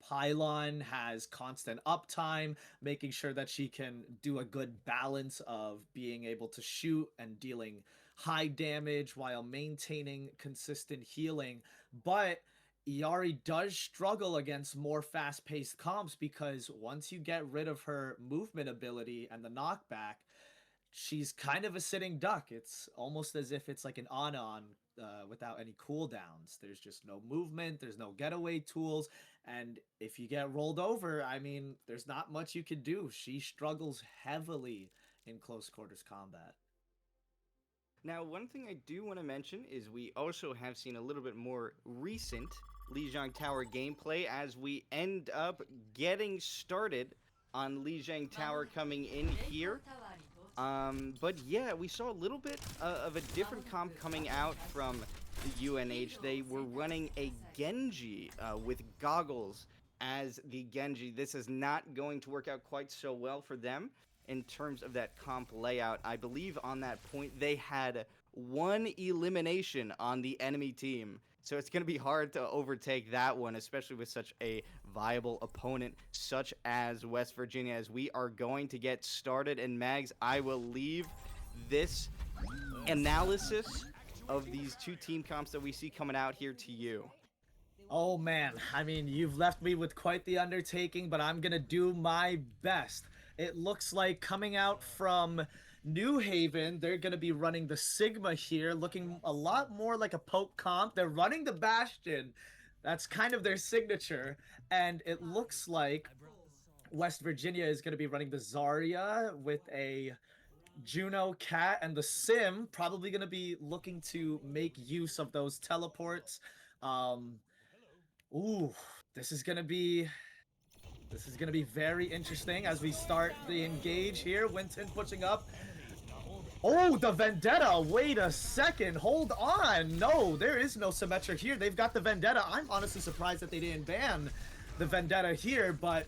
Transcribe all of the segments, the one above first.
pylon has constant uptime, making sure that she can do a good balance of being able to shoot and dealing high damage while maintaining consistent healing. But Iari does struggle against more fast-paced comps because once you get rid of her movement ability and the knockback, she's kind of a sitting duck. It's almost as if it's like an on without any cooldowns. There's just no movement, there's no getaway tools, and if you get rolled over, I mean, there's not much you can do. She struggles heavily in close quarters combat. Now, one thing I do want to mention is we also have seen a little bit more recent Lijiang Tower gameplay as we end up getting started on Lijiang Tower coming in here. But yeah, we saw a little bit of a different comp coming out from the UNH. They were running a Genji with goggles as the Genji. This is not going to work out quite so well for them in terms of that comp layout. I believe on that point they had one elimination on the enemy team. So it's going to be hard to overtake that one, especially with such a viable opponent such as West Virginia. As we are going to get started, and Mags, I will leave this analysis of these two team comps that we see coming out here to you. Oh man, I mean, you've left me with quite the undertaking, but I'm gonna do my best. It looks like coming out from New Haven, they're going to be running the Sigma here, looking a lot more like a poke comp. They're running the Bastion. That's kind of their signature. And it looks like West Virginia is going to be running the Zarya with a Juno Cat, and the Sim probably going to be looking to make use of those teleports. Ooh, this is going to be very interesting as we start the engage here. Winton pushing up. Oh, the Vendetta. Wait a second. Hold on. No, there is no Symmetra here. They've got the Vendetta. I'm honestly surprised that they didn't ban the Vendetta here, but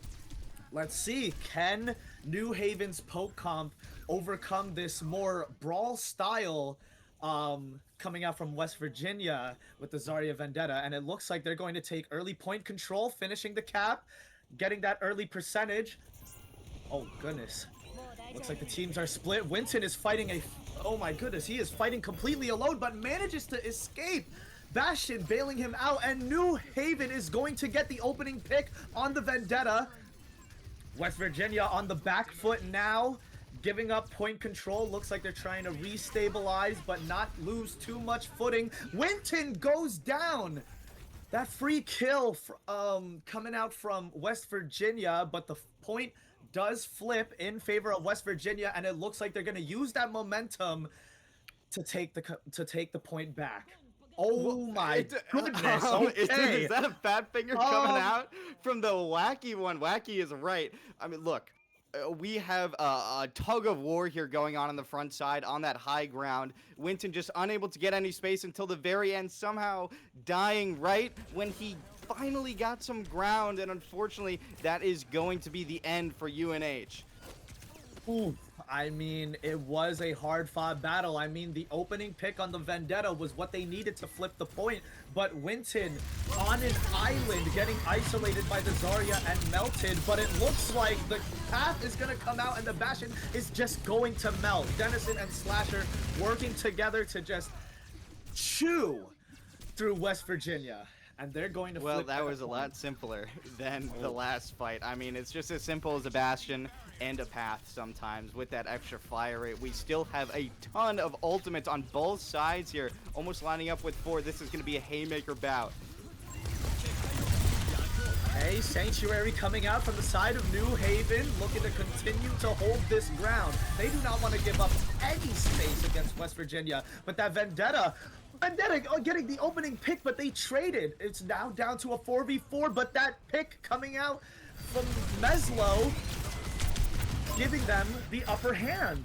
let's see. Can New Haven's poke comp overcome this more brawl style coming out from West Virginia with the Zarya Vendetta? And it looks like they're going to take early point control, finishing the cap, getting that early percentage. Oh, goodness. Looks like the teams are split. Winton is fighting oh my goodness, he is fighting completely alone, but manages to escape. Bastion bailing him out, and New Haven is going to get the opening pick on the Vendetta. West Virginia on the back foot now, giving up point control. Looks like they're trying to restabilize, but not lose too much footing. Winton goes down. That free kill coming out from West Virginia, but the point does flip in favor of West Virginia, and it looks like they're going to use that momentum to take the point back. Oh my goodness. Okay. Is that a fat finger coming out from the Wacky one? Wacky is right. I mean, look. We have a tug of war here going on the front side on that high ground. Winton just unable to get any space until the very end, somehow dying right when he finally got some ground, and unfortunately that is going to be the end for UNH. Ooh, I mean, it was a hard-fought battle. I mean, the opening pick on the Vendetta was what they needed to flip the point, but Winton on an island getting isolated by the Zarya and melted, but it looks like the path is going to come out and the Bastion is just going to melt. Dennison and Slasher working together to just chew through West Virginia. And they're going to flip. Well, that was a lot simpler than the last fight. I mean, it's just as simple as a Bastion and a path sometimes with that extra fire rate. We still have a ton of ultimates on both sides here, almost lining up with 4. This is going to be a haymaker bout. Okay, Sanctuary coming out from the side of New Haven, looking to continue to hold this ground. They do not want to give up any space against West Virginia, but that Vendetta getting the opening pick, but they traded. It's now down to a 4v4, but that pick coming out from Meslo giving them the upper hand.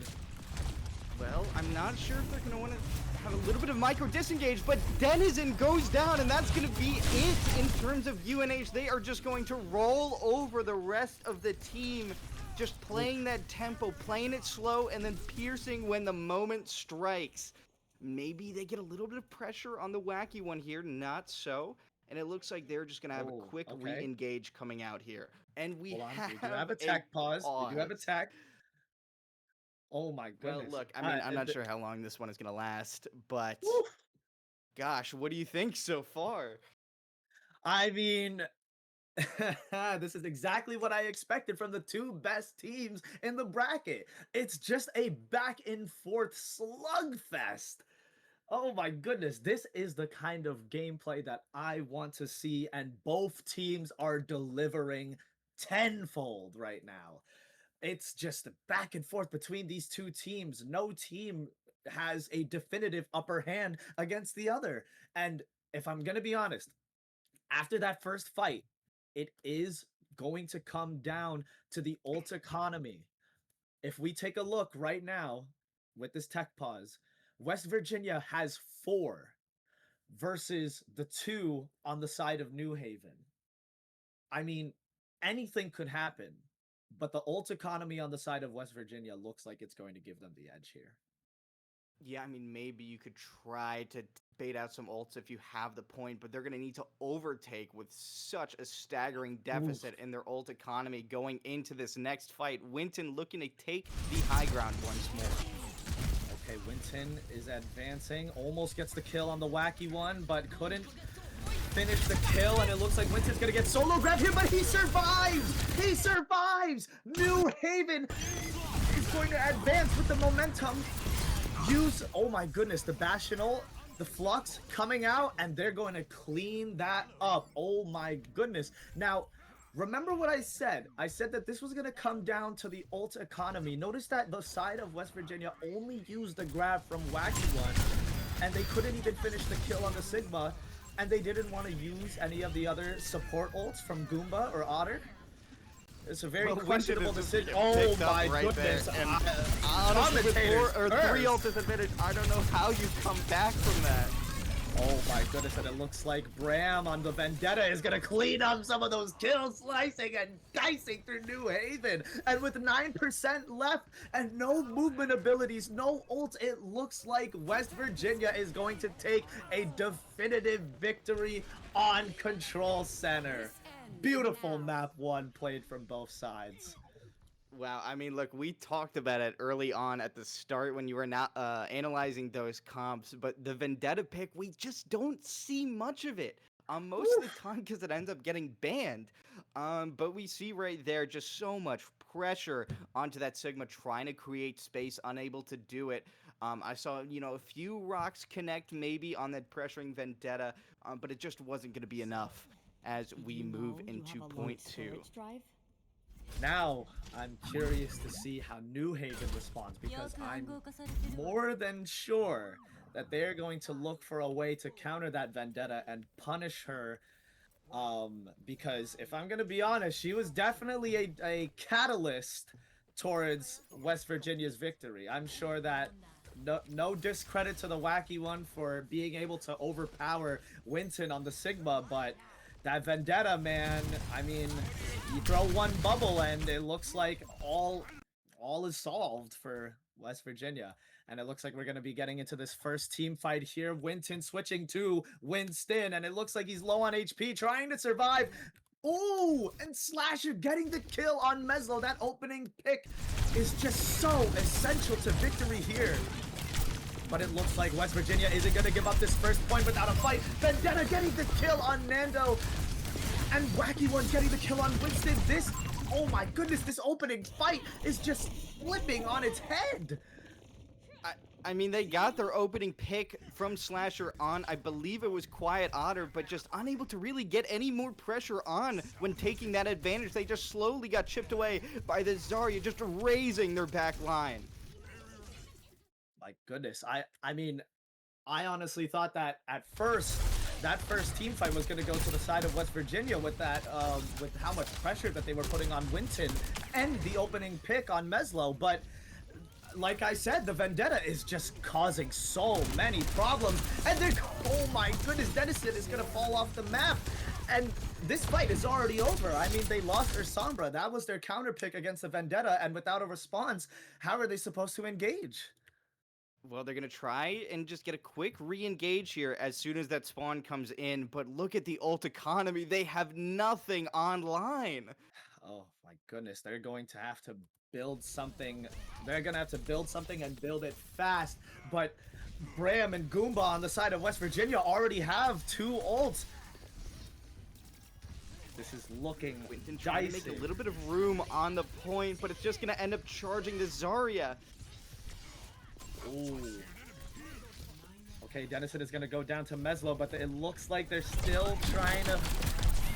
Well, I'm not sure if they're going to want to have a little bit of micro disengage, but Denizen goes down, and that's going to be it in terms of UNH. They are just going to roll over the rest of the team, just playing that tempo, playing it slow, and then piercing when the moment strikes. Maybe they get a little bit of pressure on the Wacky one here, not so. and it looks like they're just gonna have a Oh, quick okay. re-engage coming out here. And we Hold on. We do have have a a tech pause. We do have a pause. tech. Oh my Well, goodness. look, I mean, I'm not sure how long this one is gonna last, but gosh, what do you think so far? I mean, this is exactly what I expected from the two best teams in the bracket. It's just a back and forth slugfest. Oh my goodness, this is the kind of gameplay that I want to see, and both teams are delivering tenfold right now. It's just back and forth between these two teams. No team has a definitive upper hand against the other. And if I'm going to be honest, after that first fight, it is going to come down to the ult economy. If we take a look right now with this tech pause, West Virginia has 4 versus the 2 on the side of New Haven. I mean, anything could happen, but the ult economy on the side of West Virginia looks like it's going to give them the edge here. Yeah, I mean, maybe you could try to bait out some ults if you have the point, but they're going to need to overtake with such a staggering Oof. deficit in their ult economy going into this next fight. Winton looking to take the high ground once more. Okay, Winton is advancing, almost gets the kill on the wacky one, but couldn't finish the kill, and it looks like Winston's gonna get solo grab here, but he survives! He survives! New Haven is going to advance with the momentum. Use, oh my goodness, the Bastional, the Flux coming out, and they're going to clean that up. Oh my goodness. Now, remember what I said? I said that this was going to come down to the ult economy. Notice that the side of West Virginia only used the grab from Wacky One, and they couldn't even finish the kill on the Sigma, and they didn't want to use any of the other support ults from Goomba or Otter. It's a very questionable decision. Oh my goodness. Honestly, with 4 or 3 ult disadvantage, I don't know how you come back from that. Oh my goodness, and it looks like Bram on the Vendetta is gonna clean up some of those kills, slicing and dicing through New Haven. And with 9% left and no movement abilities, no ult, it looks like West Virginia is going to take a definitive victory on Control Center. Beautiful map 1 played from both sides. Wow, I mean, look, we talked about it early on at the start when you were not analyzing those comps, but the Vendetta pick, we just don't see much of it. Most of the time because it ends up getting banned. But we see right there just so much pressure onto that Sigma trying to create space, unable to do it. I saw, a few rocks connect maybe on that pressuring Vendetta, but it just wasn't going to be enough as we move into point 2. Now, I'm curious to see how New Haven responds, because I'm more than sure that they're going to look for a way to counter that Vendetta and punish her. Because if I'm going to be honest, she was definitely a catalyst towards West Virginia's victory. I'm sure that no discredit to the Wacky One for being able to overpower Winton on the Sigma, but that Vendetta, man, I mean, you throw one bubble and it looks like all is solved for West Virginia. And it looks like we're going to be getting into this first team fight here. Winton switching to Winston, and it looks like he's low on HP, trying to survive. Ooh, and Slasher getting the kill on Meslo. That opening pick is just so essential to victory here. But it looks like West Virginia isn't going to give up this first point without a fight. Vendetta getting the kill on Nando. And Wacky One getting the kill on Winston. This, oh my goodness, this opening fight is just flipping on its head. I mean, they got their opening pick from Slasher on, I believe it was Quiet Otter, but just unable to really get any more pressure on when taking that advantage. They just slowly got chipped away by the Zarya, just raising their back line. My goodness, I mean, I honestly thought that at first, that first team fight was going to go to the side of West Virginia with that, with how much pressure that they were putting on Winton and the opening pick on Meslo, but like I said, the Vendetta is just causing so many problems, and then, oh my goodness, Dennison is going to fall off the map, and this fight is already over. I mean, they lost their Sombra. That was their counter pick against the Vendetta, and without a response, how are they supposed to engage? Well, they're going to try and just get a quick re-engage here as soon as that spawn comes in. But look at the ult economy. They have nothing online. Oh my goodness, they're going to have to build something. They're going to have to build something and build it fast. But Bram and Goomba on the side of West Virginia already have 2 ults. This is looking Winton trying to dicey. make a little bit of room on the point, but it's just going to end up charging the Zarya. Ooh. Okay, Dennison is going to go down to Meslo, but it looks like they're still trying to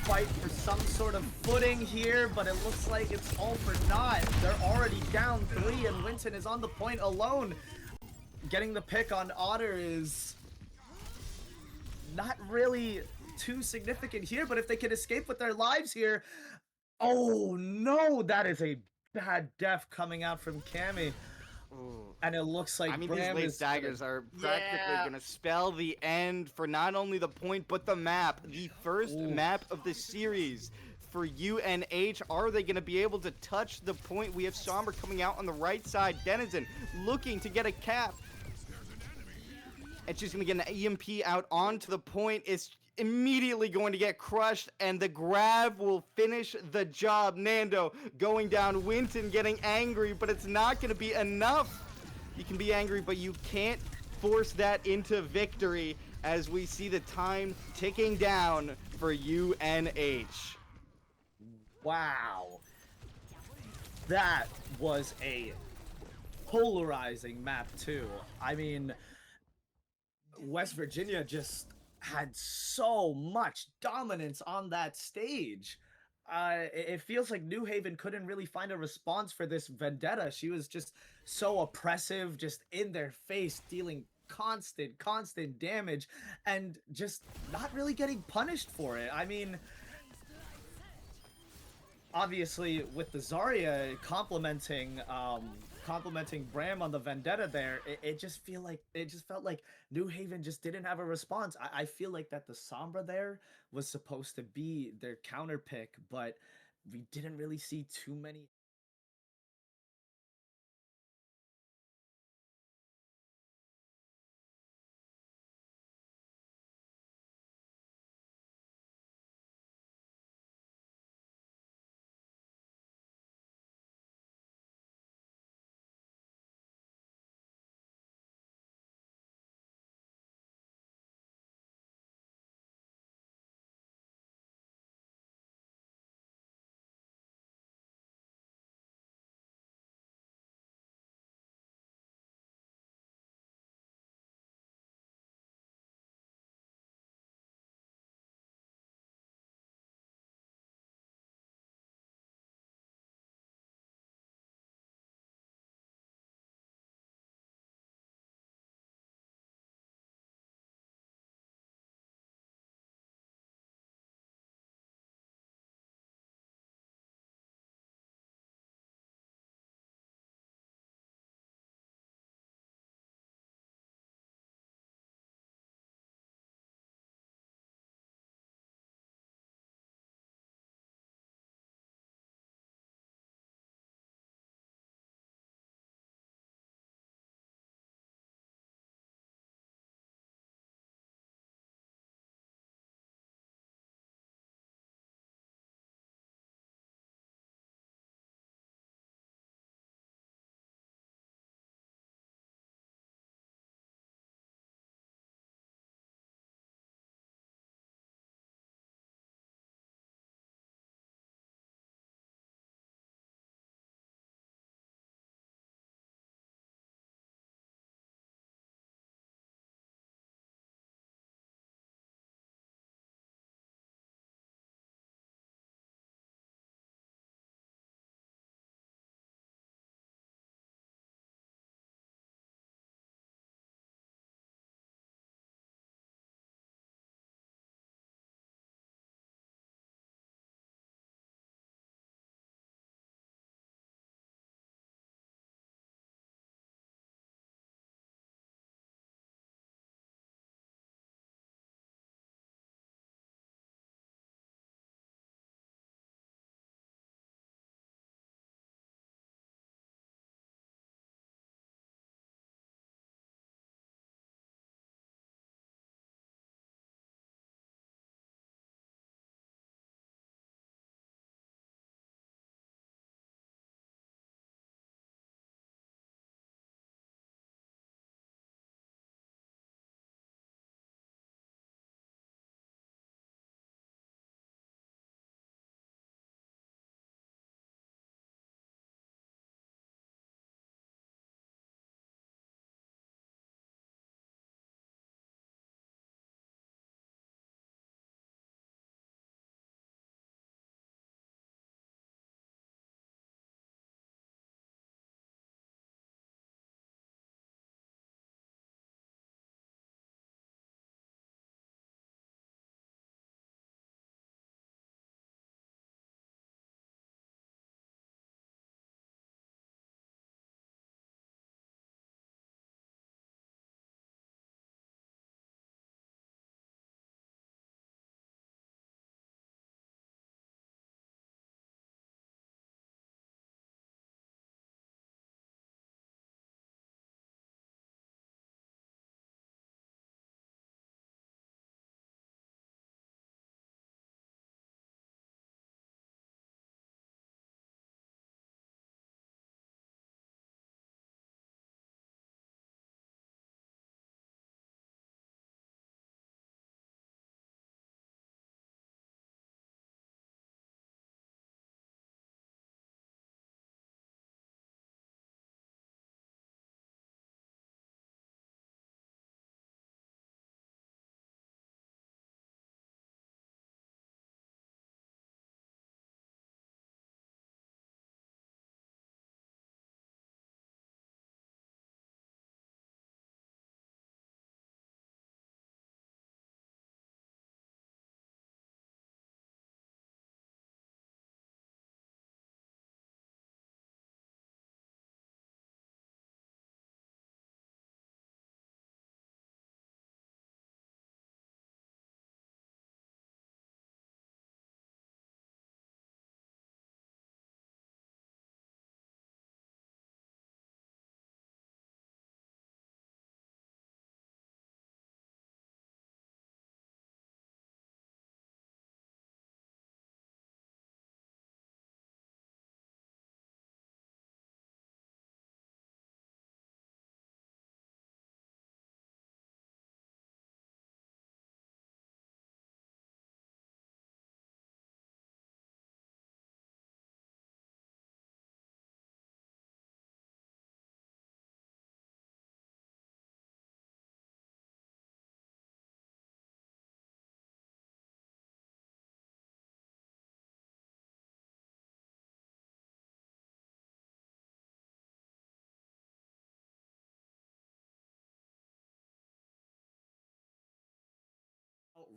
fight for some sort of footing here, but it looks like it's all for naught. They're already down 3, and Winton is on the point alone. Getting the pick on Otter is not really too significant here, but if they can escape with their lives here... Oh no, that is a bad death coming out from Cammy. Ooh. And it looks like I mean, Bram these late is daggers are practically Yeah. going to spell the end for not only the point, but the map. The first Ooh. map of the series for UNH. Are they going to be able to touch the point? We have Somber coming out on the right side. Denizen looking to get a cap. And she's going to get an EMP out onto the point. It's immediately going to get crushed, and the grab will finish the job. Nando going down, Winton getting angry, but it's not going to be enough. You can be angry, but you can't force that into victory as we see the time ticking down for UNH. Wow. That was a polarizing map too. I mean, West Virginia just had so much dominance on that stage. It feels like New Haven couldn't really find a response for this vendetta. She was just so oppressive, just in their face, dealing constant damage, and just not really getting punished for it. I mean, obviously with the Zarya complimenting Bram on the vendetta there, it just felt like New Haven just didn't have a response. I feel like that the Sombra there was supposed to be their counter pick, but we didn't really see too many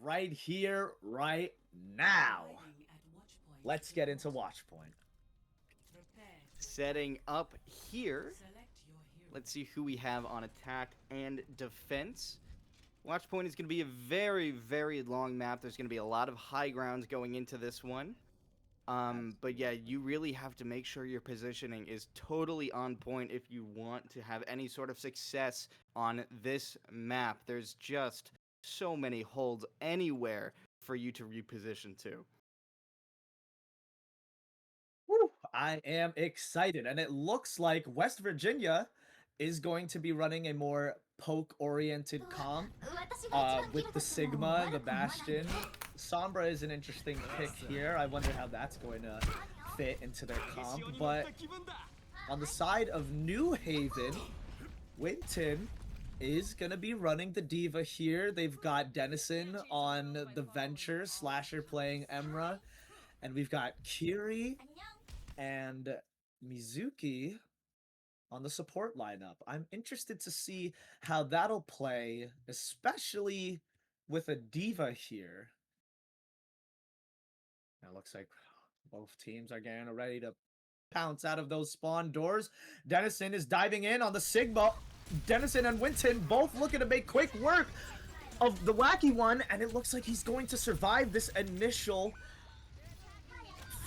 right here, right now. Let's get into Watch Point. Setting up here. Let's see who we have on attack and defense. Watch Point is going to be a very, very long map. There's going to be a lot of high grounds going into this one. But yeah, you really have to make sure your positioning is totally on point if you want to have any sort of success on this map. There's just so many holds anywhere for you to reposition to. Woo, I am excited, and it looks like West Virginia is going to be running a more poke-oriented comp with the Sigma, the Bastion. Sombra is an interesting pick here. I wonder how that's going to fit into their comp. But on the side of New Haven, Winton is going to be running the Diva here. They've got Dennison on the Venture, Slasher playing Emra. And we've got Kiri and Mizuki on the support lineup. I'm interested to see how that'll play, especially with a Diva here. Now it looks like both teams are getting ready to pounce out of those spawn doors. Dennison is diving in on the Sigma. Dennison and Winton both looking to make quick work of the wacky one, and it looks like he's going to survive this initial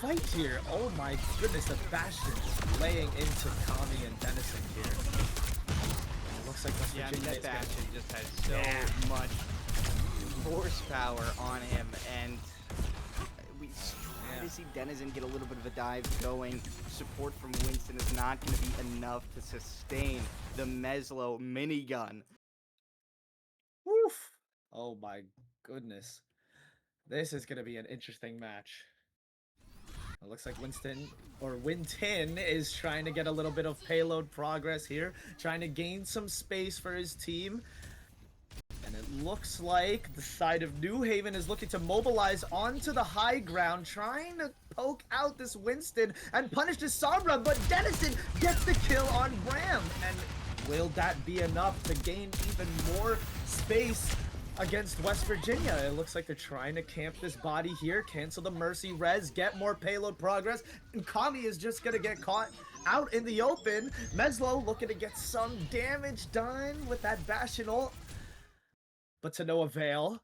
fight here. Oh my goodness, the Bastion just laying into Kami and Dennison here. And it looks like West Virginia that Bastion just has so much horsepower on him, and we try to see Dennison get a little bit of a dive going. Support from Winston is not going to be enough to sustain the Meslo minigun. Woof! Oh my goodness. This is going to be an interesting match. It looks like Winton is trying to get a little bit of payload progress here, trying to gain some space for his team. And it looks like the side of New Haven is looking to mobilize onto the high ground, trying to poke out this Winston and punish this Sombra, but Dennison gets the kill on Bram. And will that be enough to gain even more space against West Virginia? It looks like they're trying to camp this body here, cancel the Mercy res, get more payload progress, and Kami is just gonna get caught out in the open. Meslo looking to get some damage done with that Bastion ult, but to no avail.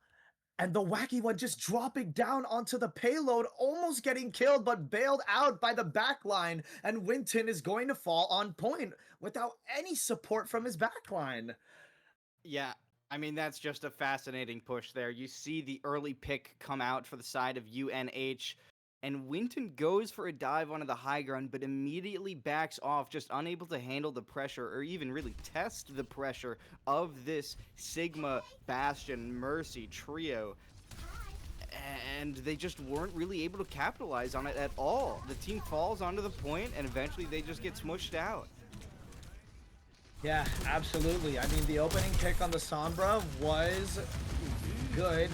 And the wacky one just dropping down onto the payload, almost getting killed, but bailed out by the backline. And Winton is going to fall on point without any support from his backline. Yeah, I mean, that's just a fascinating push there. You see the early pick come out for the side of UNH, and Winton goes for a dive onto the high ground, but immediately backs off, just unable to handle the pressure or even really test the pressure of this Sigma, Bastion, Mercy trio. And they just weren't really able to capitalize on it at all. The team falls onto the point, and eventually they just get smushed out. Yeah, absolutely. I mean, the opening pick on the Sombra was good.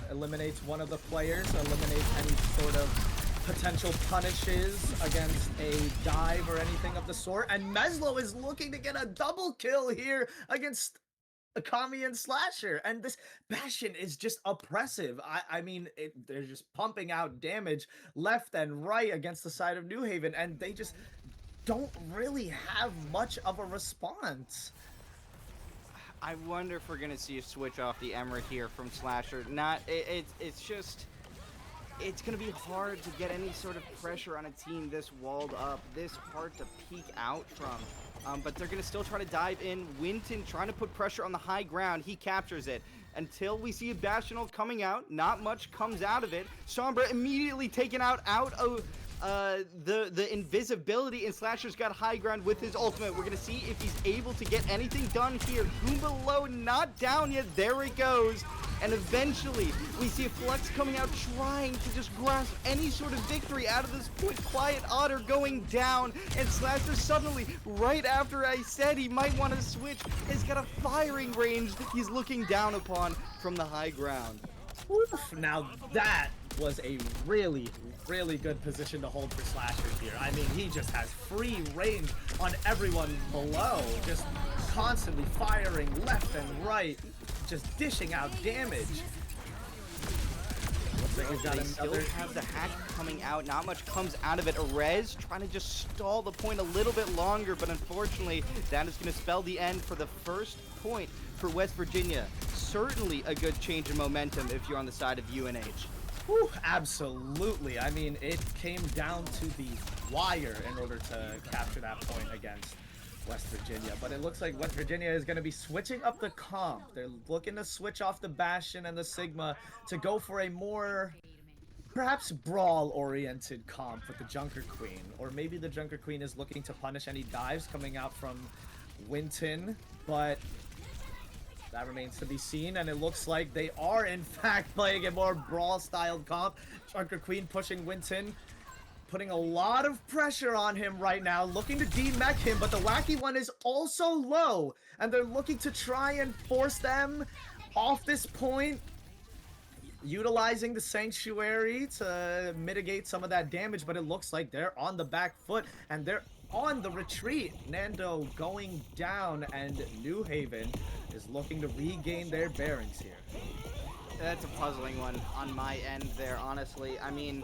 Eliminates one of the players, eliminates any sort of potential punishes against a dive or anything of the sort. And Meslo is looking to get a double kill here against Kami and Slasher. And this Bastion is just oppressive. I mean, they're just pumping out damage left and right against the side of New Haven, and they just don't really have much of a response. I wonder if we're gonna see a switch off the Emra here from Slasher. It's gonna be hard to get any sort of pressure on a team this walled up, this hard to peek out from. But they're gonna still try to dive in. Winton trying to put pressure on the high ground. He captures it. Until we see a Bastion ult coming out, not much comes out of it. Sombra immediately taken out of the invisibility, and Slasher's got high ground with his ultimate. We're gonna see if he's able to get anything done here. Goomba low, not down yet. There it goes. And eventually, we see a Flux coming out trying to just grasp any sort of victory out of this point. Quiet Otter going down, and Slasher suddenly, right after I said he might want to switch, has got a firing range that he's looking down upon from the high ground. Oof, now that was a really good position to hold for Slasher here. I mean, he just has free range on everyone below, just constantly firing left and right, just dishing out damage. like we've got They still another. have the hack coming out. Not much comes out of it. Arez trying to just stall the point a little bit longer, but unfortunately, that is going to spell the end for the first point for West Virginia. Certainly a good change in momentum if you're on the side of UNH. Whew, absolutely. I mean, it came down to the wire in order to capture that point against West Virginia. But it looks like West Virginia is going to be switching up the comp. They're looking to switch off the Bastion and the Sigma to go for a more, perhaps brawl-oriented comp with the Junker Queen. Or maybe the Junker Queen is looking to punish any dives coming out from Winton. But that remains to be seen, and it looks like they are, in fact, playing a more brawl-styled comp. Junker Queen pushing Winton, putting a lot of pressure on him right now, looking to demech him, but the Wacky One is also low, and they're looking to try and force them off this point, utilizing the Sanctuary to mitigate some of that damage, but it looks like they're on the back foot, and they're on the retreat. Nando going down, and New Haven is looking to regain their bearings here. That's a puzzling one on my end there, honestly. I mean,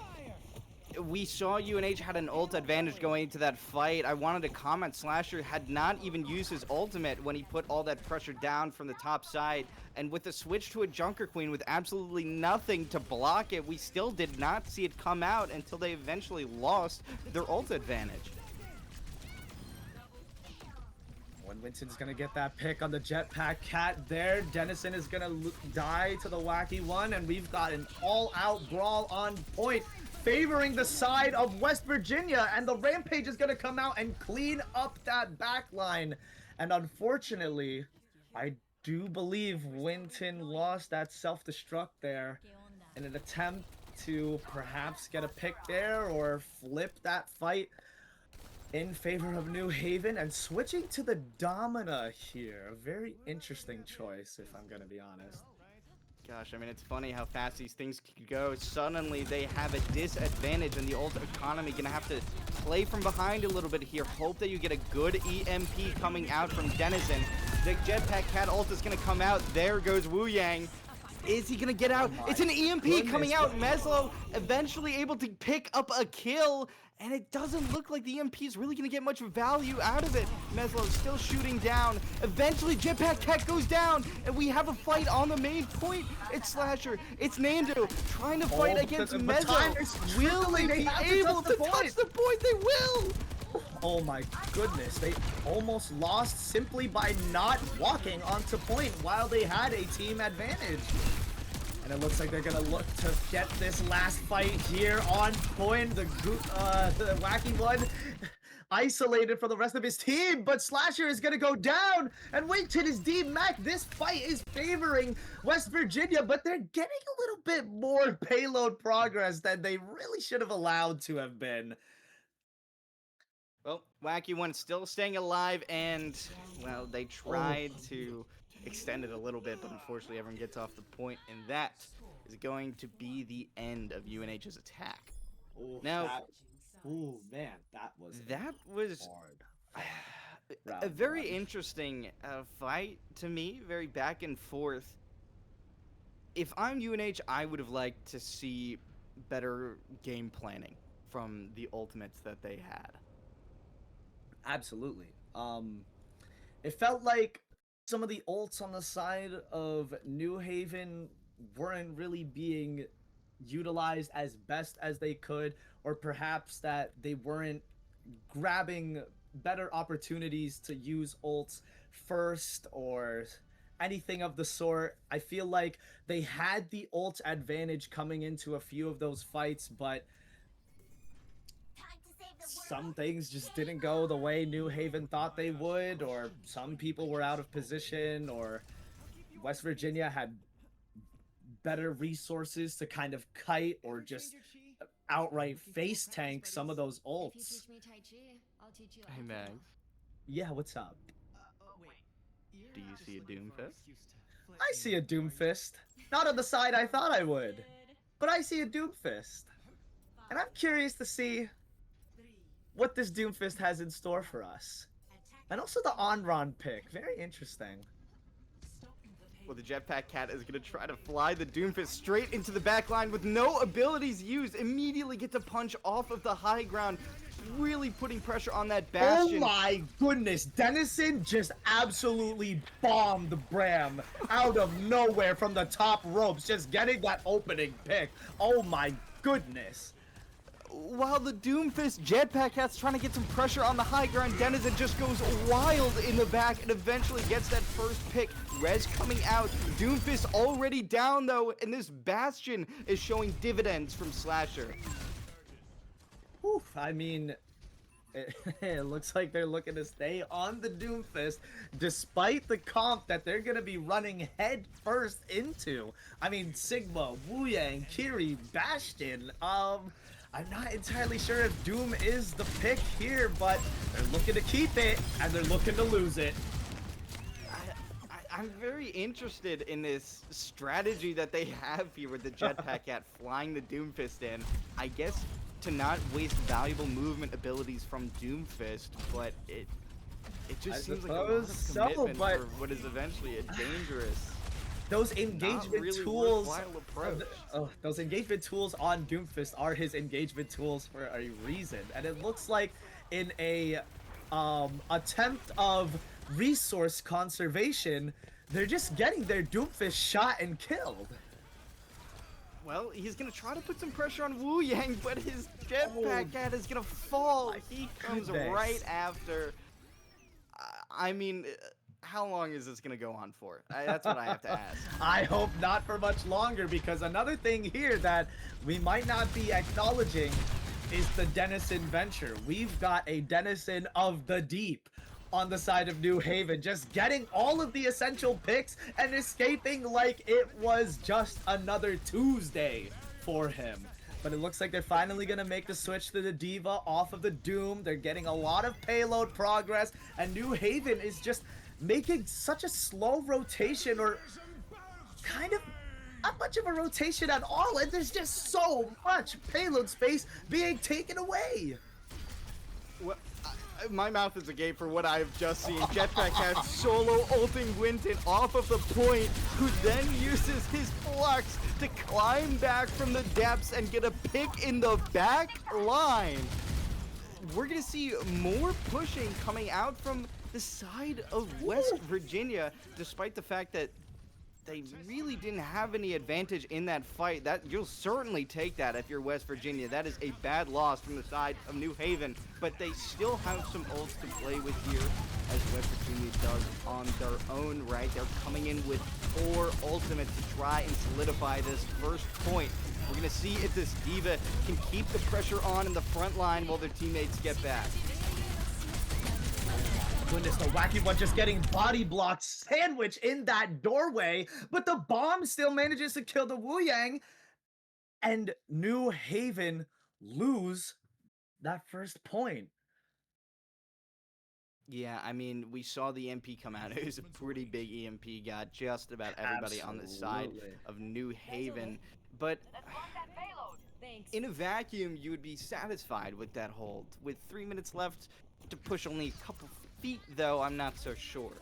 we saw UNH had an ult advantage going into that fight. I wanted to comment, Slasher had not even used his ultimate when he put all that pressure down from the top side. And with the switch to a Junker Queen with absolutely nothing to block it, we still did not see it come out until they eventually lost their ult advantage. When Winston's gonna get that pick on the Jetpack Cat there, Dennison is gonna die to the Wacky One, and we've got an all-out brawl on point, favoring the side of West Virginia, and the Rampage is gonna come out and clean up that back line. And unfortunately, I do believe Winton lost that self-destruct there in an attempt to perhaps get a pick there or flip that fight in favor of New Haven, and switching to the Domina here. A very interesting choice, if I'm gonna be honest. Gosh, I mean, it's funny how fast these things can go. Suddenly, they have a disadvantage, and the ult economy gonna have to play from behind a little bit here. Hope that you get a good EMP coming out from Denizen. The Jetpack Cat ult is gonna come out. There goes Wu Yang. Is he gonna get out? Oh It's an EMP goodness. coming out. Meslo eventually able to pick up a kill, and it doesn't look like the EMP is really gonna get much value out of it. Meslo still shooting down. Eventually, Jetpack Cat goes down, and we have a fight on the main point. It's Slasher. It's Nando trying to fight against Meslo. Will they be able to touch the point? They will. Oh my goodness, they almost lost simply by not walking onto point while they had a team advantage. And it looks like they're gonna look to get this last fight here on point. The Wacky One isolated from the rest of his team, but Slasher is gonna go down, and Winton is demech. This fight is favoring West Virginia, but they're getting a little bit more payload progress than they really should have allowed to have been. Well, Wacky One still staying alive, and, well, they tried to extend it a little bit, but unfortunately everyone gets off the point, and that is going to be the end of UNH's attack. Now, man, that was a hard. very interesting fight to me, very back and forth. If I'm UNH, I would have liked to see better game planning from the ultimates that they had. Absolutely. It felt like some of the ults on the side of New Haven weren't really being utilized as best as they could, or perhaps that they weren't grabbing better opportunities to use ults first or anything of the sort. I feel like they had the ult advantage coming into a few of those fights, but some things just didn't go the way New Haven thought they would, or some people were out of position, or West Virginia had better resources to kind of kite or just outright face tank some of those ults. Hey, Mags. Yeah, what's up? Do you see a Doomfist? I see a Doomfist. Not on the side I thought I would, but I see a Doomfist. And I'm curious to see what this Doomfist has in store for us. And also the Onron pick. Very interesting. Well, the Jetpack Cat is going to try to fly the Doomfist straight into the back line with no abilities used. Immediately get to punch off of the high ground, really putting pressure on that Bastion. Oh my goodness, Dennison just absolutely bombed Bram out of nowhere from the top ropes, just getting that opening pick. Oh my goodness. While the Doomfist Jetpack Cat's trying to get some pressure on the high ground, Denizen just goes wild in the back and eventually gets that first pick. Rez coming out. Doomfist already down though, and this Bastion is showing dividends from Slasher. Whew, I mean, it looks like they're looking to stay on the Doomfist despite the comp that they're going to be running head first into. I mean, Sigma, Wuyang, Kiri, Bastion, I'm not entirely sure if Doom is the pick here, but they're looking to keep it, and they're looking to lose it. I'm very interested in this strategy that they have here with the Jetpack Cat flying the Doomfist in. I guess to not waste valuable movement abilities from Doomfist, but it just seems like a lot of commitment for what is eventually a dangerous... Those engagement really tools, those engagement tools on Doomfist are his engagement tools for a reason, and it looks like in a attempt of resource conservation, they're just getting their Doomfist shot and killed. Well, he's gonna try to put some pressure on Wu Yang, but his Jetpack Cat is gonna fall. He comes right after. I mean, how long is this gonna go on for? That's what I have to ask. I hope not for much longer, because another thing here that we might not be acknowledging is the Dennison venture. We've got a Dennison of the Deep on the side of New Haven, just getting all of the essential picks and escaping like it was just another Tuesday for him. But it looks like they're finally going to make the switch to the Diva off of the Doom. They're getting a lot of payload progress, and New Haven is just making such a slow rotation, or kind of not much of a rotation at all, and there's just so much payload space being taken away. Well, my mouth is agape for what I have just seen. Jetpack Cat solo ulting Winton off of the point, who then uses his flux to climb back from the depths and get a pick in the back line. We're gonna see more pushing coming out from the side of West Virginia, despite the fact that they really didn't have any advantage in that fight. That you'll certainly take that if you're West Virginia. That is a bad loss from the side of New Haven, but they still have some ults to play with here, as West Virginia does on their own right. They're coming in with 4 ultimates to try and solidify this first point. We're gonna see if this Diva can keep the pressure on in the front line while their teammates get back. Goodness, the wacky one just getting body blocked, sandwich in that doorway, but the bomb still manages to kill the Wuyang, and New Haven lose that first point. Yeah, I mean, we saw the EMP come out. It was a pretty big EMP, got just about everybody on the side of New Haven. But in a vacuum, you would be satisfied with that hold. With 3 minutes left to push only a couple feet, though, I'm not so sure.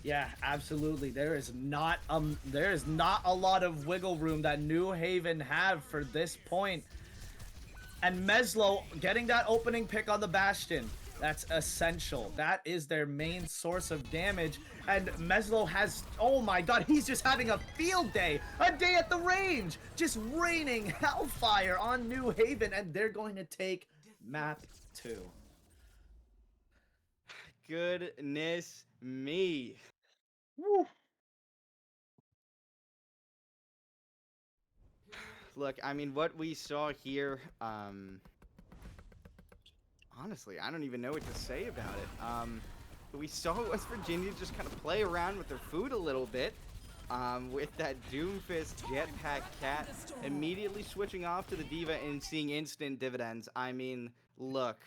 Yeah, absolutely. There is not a lot of wiggle room that New Haven have for this point. And Meslo getting that opening pick on the Bastion. That's essential. That is their main source of damage. And Meslo has, oh my god, he's just having a field day. A day at the range. Just raining hellfire on New Haven. And they're going to take map 2. Goodness me. Woo. Look, I mean, what we saw here, honestly, I don't even know what to say about it. We saw West Virginia just kind of play around with their food a little bit, with that Doomfist Jetpack Cat immediately switching off to the Diva and seeing instant dividends. I mean, look.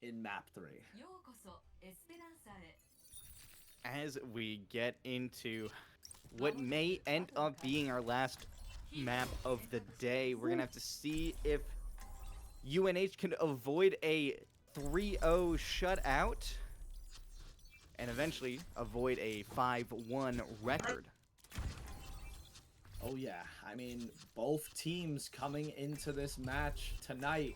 in map 3. As we get into what may end up being our last map of the day, we're going to have to see if UNH can avoid a 3-0 shutout and eventually avoid a 5-1 record. Oh yeah, I mean, both teams coming into this match tonight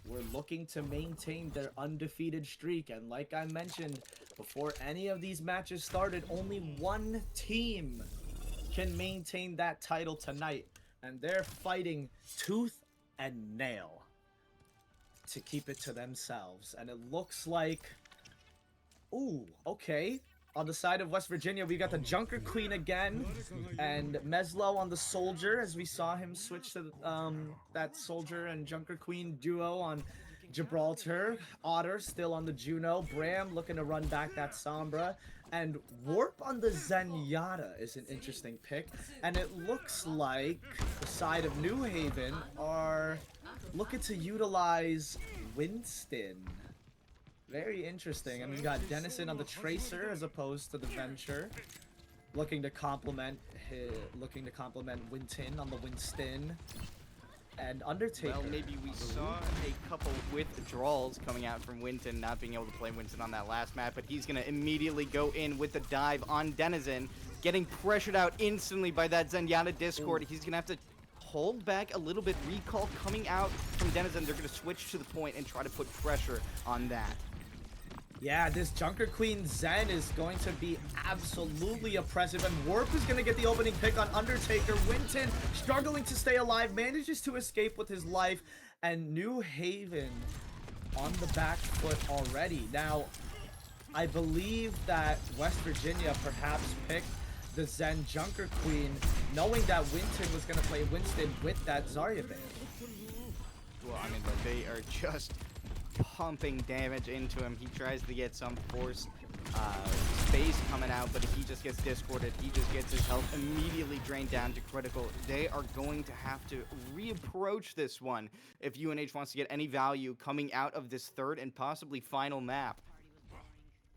were looking to maintain their undefeated streak, and like I mentioned, before any of these matches started, only one team can maintain that title tonight, and they're fighting tooth and nail to keep it to themselves. And it looks like, ooh, okay, on the side of West Virginia, we got the Junker Queen again, and Meslo on the Soldier, as we saw him switch to that Soldier and Junker Queen duo on Gibraltar. Otter still on the Juno. Bram looking to run back that Sombra. And Warp on the Zenyatta is an interesting pick. And it looks like the side of New Haven are looking to utilize Winston. Very interesting. I mean, we got Dennison on the Tracer as opposed to the Venture, looking to complement Winton on the Winston, and Undertaker. Well, maybe we saw a couple withdrawals coming out from Winton, not being able to play Winston on that last map, but he's gonna immediately go in with the dive on Denizen, getting pressured out instantly by that Zenyatta Discord. He's gonna have to hold back a little bit. Recall coming out from Denizen. They're gonna switch to the point and try to put pressure on that. Yeah, this Junker Queen Zen is going to be absolutely oppressive, and Warp is going to get the opening pick on Undertaker. Winton, struggling to stay alive, manages to escape with his life, and New Haven on the back foot already. Now, I believe that West Virginia perhaps picked the Zen Junker Queen, knowing that Winton was going to play Winston with that Zarya band. Well, I mean, they are just pumping damage into him. He tries to get some force space coming out, but he just gets discorded. He just gets his health immediately drained down to critical. They are going to have to reapproach this one if UNH wants to get any value coming out of this third and possibly final map.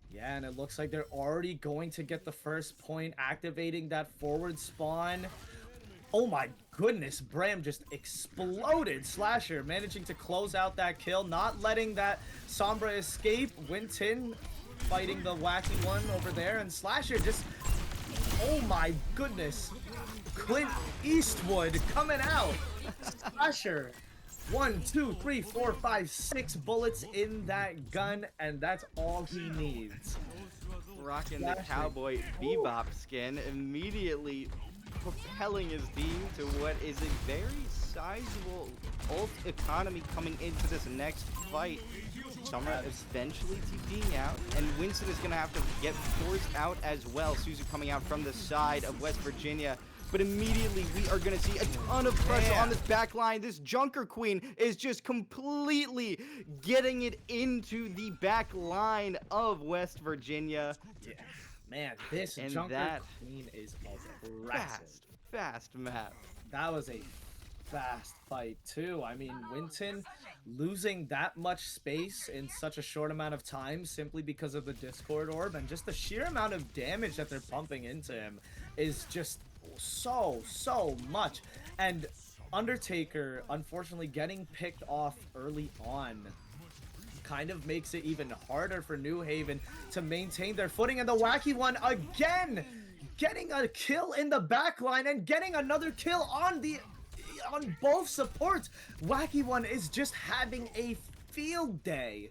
Yeah, and it looks like they're already going to get the first point, activating that forward spawn. Oh my goodness, Bram just exploded. Slasher managing to close out that kill, not letting that Sombra escape. Winton fighting the wacky one over there, and Slasher just, oh my goodness. Clint Eastwood coming out. Slasher, 1, 2, 3, 4, 5, 6 bullets in that gun, and that's all he needs. Rocking the cowboy bebop skin, immediately propelling his team to what is a very sizable ult economy coming into this next fight. Summer eventually TPing out, and Winston is going to have to get forced out as well. Suzu coming out from the side of West Virginia. But immediately we are going to see a ton of pressure on this back line. This Junker Queen is just completely getting it into the back line of West Virginia. Yeah. Man, this and Junker Queen is aggressive. Fast map. That was a fast fight too. I mean, Winton losing that much space in such a short amount of time simply because of the Discord orb, and just the sheer amount of damage that they're pumping into him is just so much. And Undertaker, unfortunately, getting picked off early on kind of makes it even harder for New Haven to maintain their footing. And the wacky one again getting a kill in the back line and getting another kill on both supports. Wacky one is just having a field day.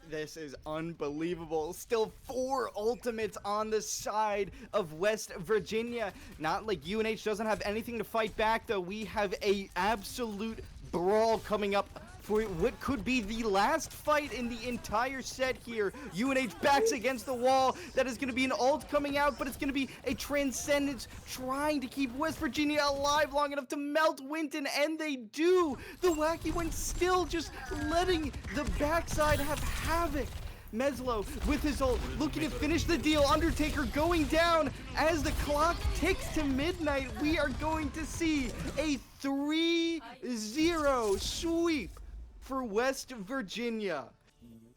This is unbelievable. Still 4 ultimates on the side of West Virginia. Not like UNH doesn't have anything to fight back, though. We have a absolute brawl coming up for what could be the last fight in the entire set here. UNH backs against the wall. That is going to be an ult coming out, but it's going to be a Transcendence trying to keep West Virginia alive long enough to melt Winton, and they do. The wacky one still just letting the backside have havoc. Meslo with his ult, looking to finish the deal. Undertaker going down as the clock ticks to midnight. We are going to see a 3-0 sweep for West Virginia.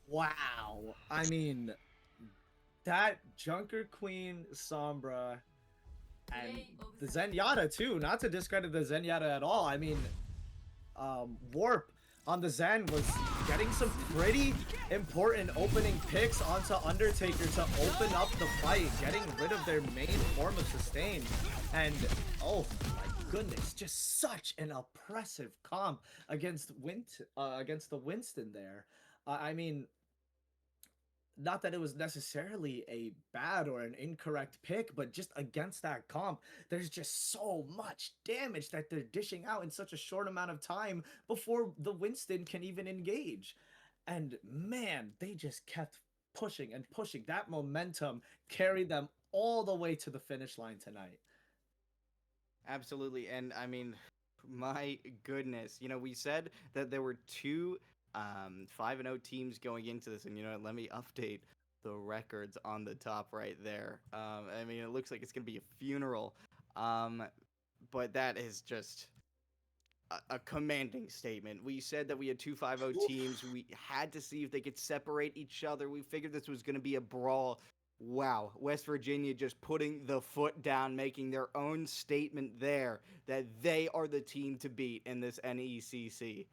Wow. I mean, that Junker Queen Sombra and the Zenyatta too. Not to discredit the Zenyatta at all. I mean, Warp on the Zen was getting some pretty important opening picks onto Undertaker to open up the fight, getting rid of their main form of sustain. And oh my goodness, just such an oppressive comp against against the Winston there. I mean, not that it was necessarily a bad or an incorrect pick, but just against that comp, there's just so much damage that they're dishing out in such a short amount of time before the Winston can even engage. And man, they just kept pushing and pushing. That momentum carried them all the way to the finish line tonight. Absolutely. And I mean, my goodness, we said that there were two 5-0 teams going into this, and let me update the records on the top right there. I mean, it looks like it's going to be a funeral. Um, but that is just a commanding statement. We said that we had two 5-0 teams. We had to see if they could separate each other. We figured this was going to be a brawl. Wow, West Virginia just putting the foot down, making their own statement there that they are the team to beat in this NECC.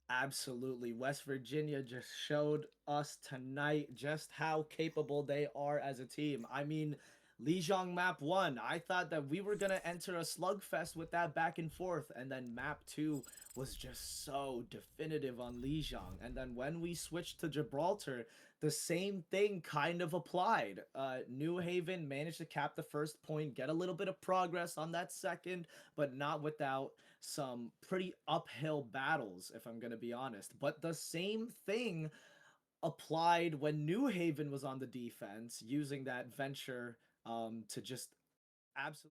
Absolutely. West Virginia just showed us tonight just how capable they are as a team. I mean, Lijiang map 1, I thought that we were going to enter a slugfest with that back and forth, and then map 2 was just so definitive on Lijiang. And then when we switched to Gibraltar, the same thing kind of applied. New Haven managed to cap the first point, get a little bit of progress on that second, but not without some pretty uphill battles, if I'm going to be honest. But the same thing applied when New Haven was on the defense, using that venture to just absolutely